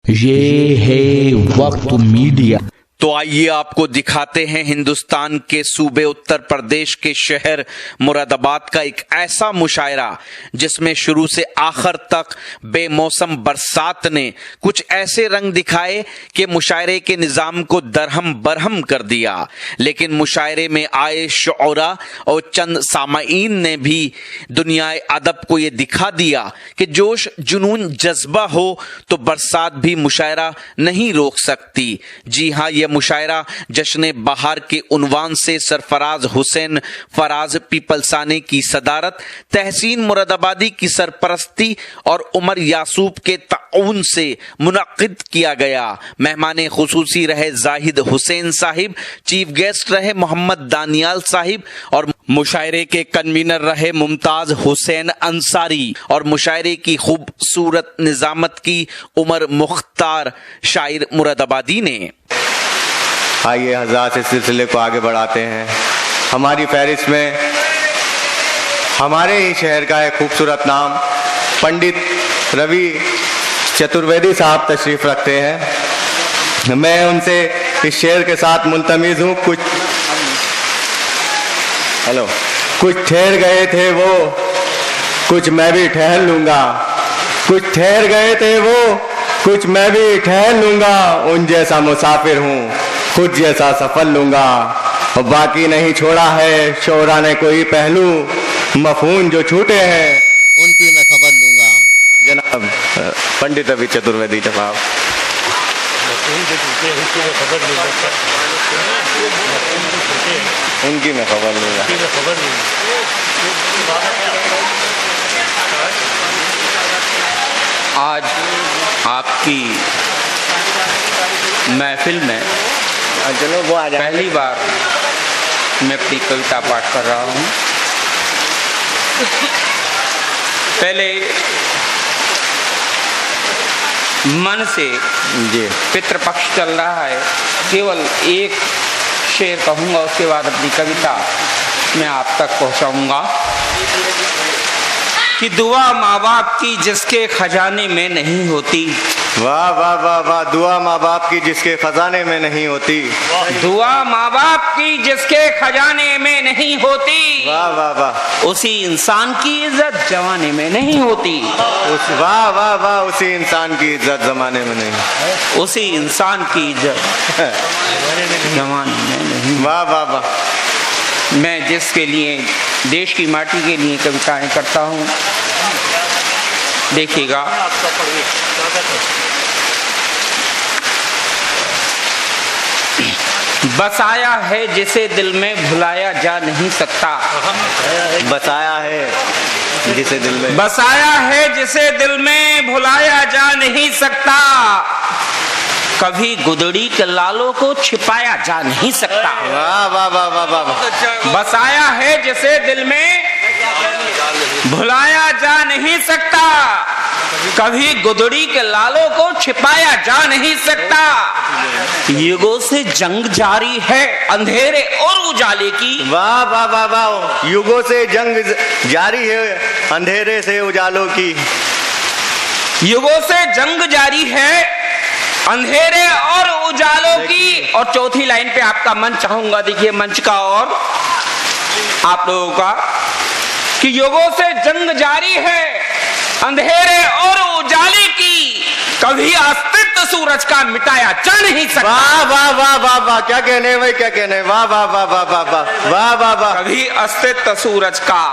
ये है वक्त मीडिया। तो आइए आपको दिखाते हैं हिंदुस्तान के सूबे उत्तर प्रदेश के शहर मुरादाबाद का एक ऐसा मुशायरा जिसमें शुरू से आखिर तक बेमौसम बरसात ने कुछ ऐसे रंग दिखाए कि मुशायरे के निजाम को दरहम बरहम कर दिया। लेकिन मुशायरे में आए शुअरा और चंद सामाईन ने भी दुनियाए अदब को यह दिखा दिया कि जोश जुनून जज्बा हो तो बरसात भी मुशायरा नहीं रोक सकती। जी हाँ, यह मुशायरा जश्न बहार के उन्वान से सरफराज हुसैन फराज पीपलसाने की सदारत, तहसीन मुरादाबादी की सरपरस्ती और उमर यासूब के ताउन से मुनक्किद किया गया। मेहमान खुसूसी रहे जाहिद हुसैन साहिब, चीफ गेस्ट रहे मोहम्मद दानियाल साहिब और मुशायरे के कन्वीनर रहे मुमताज हुसैन अंसारी और मुशायरे की खूबसूरत निजामत की उमर मुख्तार शायर मुरादाबादी ने। आइए हज़रात, इस सिलसिले को आगे बढ़ाते हैं। हमारी फहरिस्त में हमारे ही शहर का एक खूबसूरत नाम पंडित रवि चतुर्वेदी साहब तशरीफ़ रखते हैं। मैं उनसे इस शेर के साथ मुल्तमिस हूँ। कुछ ठहर गए थे वो, कुछ मैं भी ठहर लूँगा। कुछ ठहर गए थे वो, कुछ मैं भी ठहर लूँगा। उन जैसा मुसाफिर हूँ, खुद जैसा सफर लूँगा। और बाकी नहीं छोड़ा है शोरा ने कोई पहलू, मफहूम जो छूटे हैं उनकी मैं खबर लूँगा। जनाब पंडित रवि चतुर्वेदी साहब। उनकी मैं खबर लूँगा। आज आपकी महफिल में चलो वो आ जाए। पहली बार मैं अपनी कविता पाठ कर रहा हूँ। पहले मन से जी पितृपक्ष चल रहा है, केवल एक शेर कहूँगा, उसके बाद अपनी कविता मैं आप तक पहुँचाऊँगा कि दुआ माँ बाप की जिसके खजाने में नहीं होती। वाह वाह वाह वाह। दुआ माँ बाप की जिसके खजाने में नहीं होती। दुआ माँ बाप की जिसके खजाने में नहीं होती। वाह वाह वाह। उसी इंसान की इज्जत जमाने में नहीं होती। वाह वाह वाह। उसी इंसान की इज्जत जमाने में नहीं। उसी इंसान की इज्जत जमाने में नहीं। वाह वाह वाह। मैं जिसके लिए, देश की माटी के लिए कविताएं करता हूँ, देखिएगा। बसाया है जिसे दिल में भुलाया जा नहीं सकता। बसाया है जिसे दिल में, बसाया है जिसे दिल में भुलाया जा नहीं सकता। कभी गुदड़ी के लालों को छिपाया जा नहीं सकता। वाह वाह वाह वाह वाह। बसाया है जिसे दिल में भुलाया जा नहीं सकता। कभी गुदड़ी के लालों को छिपाया जा नहीं सकता। युगों से जंग जारी है अंधेरे और उजाले की। वाह वाह वाह वाह। युगों से जंग जारी है अंधेरे से उजालों की। युगों से जंग जारी है अंधेरे और उजालों की। और चौथी लाइन पे आपका मन चाहूंगा, देखिए मंच का और आप लोगों का, कि युगों से जंग जारी है अंधेरे और उजाले की। कभी अस्तित्व सूरज का मिटाया जा नहीं सकता। वाह वाह वाह वाह वाह। क्या कहने भाई, क्या कहने। वाह वाह वाह वाह वाह वाह वाह वाह वाह। कभी अस्तित्व सूरज का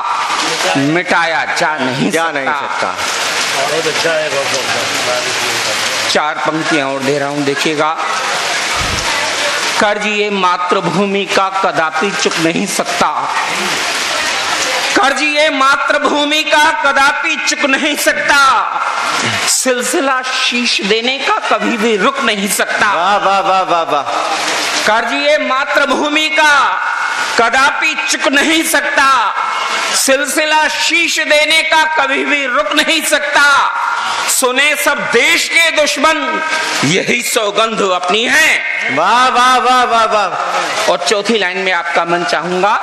मिटाया जा नहीं सकता। बहुत अच्छा है। चार पंक्तियां और दे रहा हूं, देखिएगा। कर्ज ये मातृभूमि का कदापि चुक नहीं सकता। कर्ज ये मातृभूमि का कदापि चुक नहीं सकता। सिलसिला शीश देने का कभी भी रुक नहीं सकता। वाह वाह वाह वाह वाह। कर्ज ये मातृभूमि का कदापि चुक नहीं सकता। सिलसिला शीश देने का कभी भी रुक नहीं सकता। सुने सब देश के दुश्मन यही सौगंध अपनी है। वाह वाह वाह वाह वाह। और चौथी लाइन में आपका मन चाहूंगा,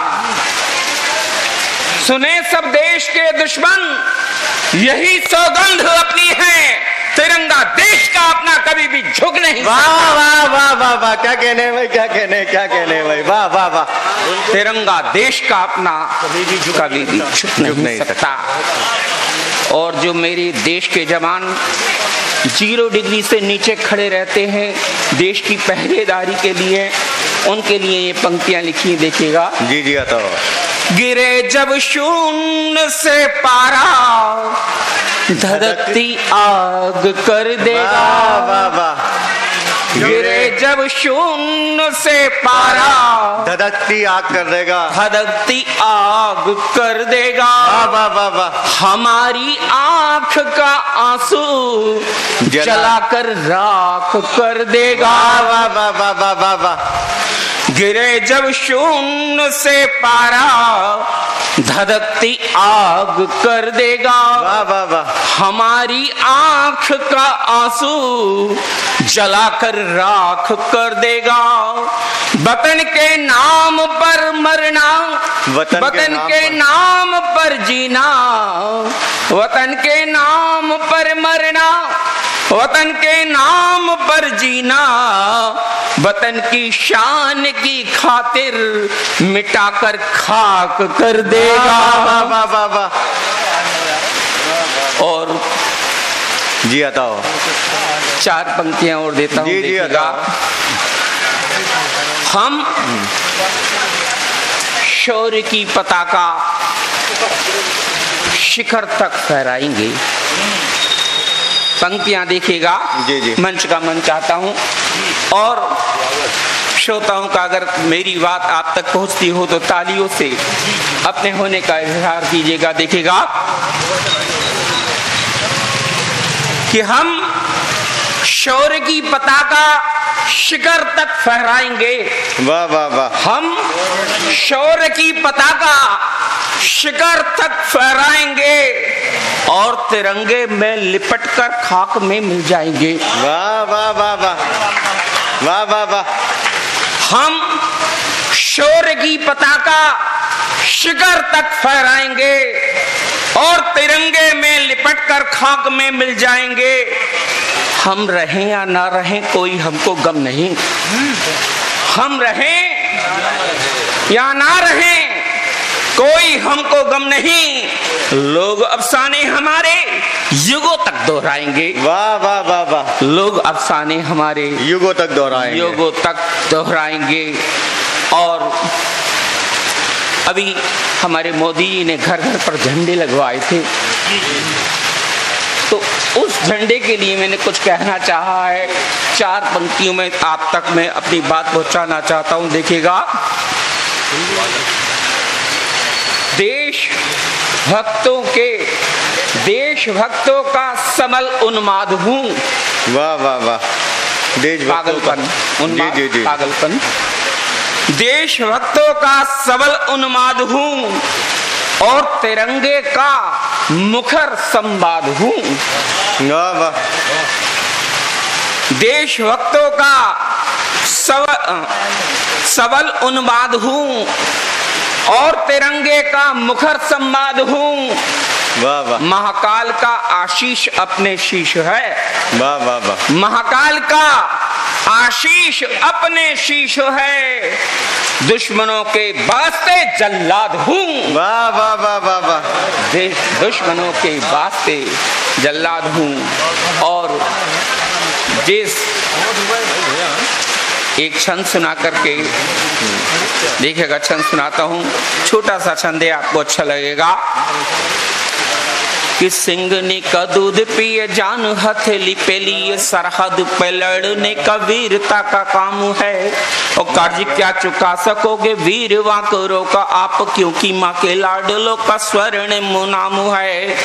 सुने सब देश के दुश्मन यही सौगंध अपनी है। तिरंगा देश का अपना कभी झुक नहीं वाह वाह वाह वाह वाह, क्या कहने भाई, क्या कहने भाई, वाह वाह वाह। तिरंगा देश का अपना कभी भी झुक नहीं सकता। और जो मेरे देश के जवान 0 डिग्री से नीचे खड़े रहते हैं देश की पहरेदारी के लिए, उनके लिए ये पंक्तियां लिखी, देखिएगा। जी जी आता। गिरे जब शून्य से पारा, धधकती आग कर देगा। वाह वाह। गिरे जब शून्य से पारा, धधकती आग कर देगा, धधकती आग कर देगा। वाह वाह वाह। हमारी आंख का आंसू जलाकर राख कर देगा। वाह वाह वाह वाह वाह वाह। गिरे जब शून्य से पारा, धधकती आग कर देगा। वाह वाह वाह। हमारी आंख का आंसू जलाकर राख कर देगा। वतन के नाम पर मरना, वतन के नाम पर जीना, वतन के नाम पर मरना, वतन के नाम पर जीना, वतन की शान की खातिर मिटाकर खाक कर देगा। वाह वाह वाह वाह। और जी आता हो। 4 पंक्तियां और देता हूं, जी जी देखिएगा। हम शौर्य की पताका शिखर तक फहराएंगे। पंक्तियां देखिएगा। जी जी। मंच का मन चाहता हूं और श्रोताओं का अगर मेरी बात आप तक पहुंचती हो तो तालियों से अपने होने का इजहार कीजिएगा। देखिएगा कि हम शौर्य की पताका शिखर तक फहराएंगे। वाह वाह वाह। हम शौर्य की पताका शिखर तक फहराएंगे और तिरंगे में लिपटकर खाक में मिल जाएंगे। वाह वाह वाह वाह वाह वाह वाह। हम शौर्य की पताका शिखर तक फहराएंगे और तिरंगे में लिपटकर खाक में मिल जाएंगे। हम रहें या ना रहें कोई हमको गम नहीं, हम रहें या ना रहें कोई हमको गम नहीं। लोग अफसाने हमारे युगों तक दोहराएंगे। वाह वाह वाह वाह। लोग अफसाने हमारे युगों तक दोहराएंगे, युगों तक दोहराएंगे। और अभी हमारे मोदी जी ने घर घर पर झंडे लगवाए थे, तो उस झंडे के लिए मैंने कुछ कहना चाहा है। 4 पंक्तियों में आप तक मैं अपनी बात पहुंचाना चाहता हूं। देखिएगा, देश भक्तों का सबल उन्माद हूं। वाह वाह वाह। पागलपन, उन्माद, जी जी जी। पागलपन। देशभक्तों का सबल उन्माद हूं और तिरंगे का मुखर संवाद हूं। वाह वाह। देशभक्तों का सबल उन्माद हूं और तिरंगे का मुखर संवाद हूं। वाह वाह। महाकाल का आशीष अपने शीश है। वाह वाह वाह। महाकाल का आशीष अपने शीश है। दुश्मनों के वास्ते जल्लाद हूं। वाह वाह वाह वाह वाह। दुश्मनों के वास्ते जल्लाद हूं। और जिस एक छंद सुना करके देखिएगा, छंद सुनाता हूं, छोटा सा छंद है, आपको अच्छा लगेगा। कि सिंगने का दूध पिए जान हथेली पे लिए, सरहद पे लड़ने का वीरता का काम है। और कर्ज क्या चुका सकोगे वीर वाकरों का आप, क्योंकि माँ के लाडलों का स्वर्ण मुनाम है।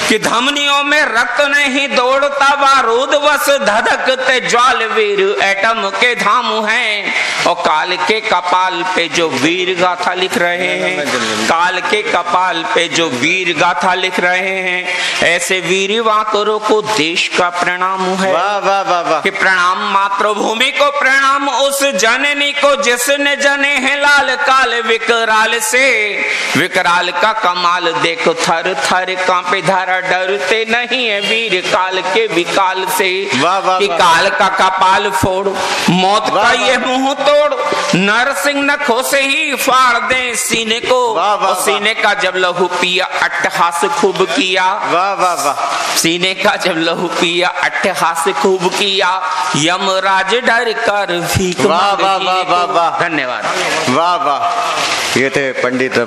कि धमनियों में रक्त नहीं दौड़ता बारूद, बस धधकते ज्वाल वीर एटम के धाम हैं। और काल के कपाल पे जो वीर गाथा लिख रहे हैं, काल के कपाल पे जो वीर गाथा लिख रहे हैं, ऐसे वीर वाकरों को देश का प्रणाम है। वाह वाह वाह वाह। कि प्रणाम मातृभूमि को, प्रणाम उस जननी को जिसने जने हैं लाल काल विकराल से। विकराल का कमाल देखो, थर थर कांपे धरा, डरते नहीं है वीर काल के विकाल से। वाह वाह कि वाह। काल का कपाल फोड़, मौत का ये मुंह तोड़, नरसिंह नखों से ही फाड़ दे सीने को। वाह वाह और सीने का जब लहू पिया अट्टहास खूब किया। वाह वाह वाह। सीने का जब लहू पिया अट्टहास खूब किया, यमराज डर कर भीख वाह मांगे वाह जीने वाह को। वाह वाह। धन्यवाद। वाह वाह। ये थे पंडित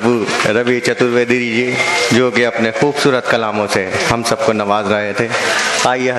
रवि चतुर्वेदी जी, जो कि अपने खूबसूरत कलामों से हम सबको नवाज रहे थे। आइए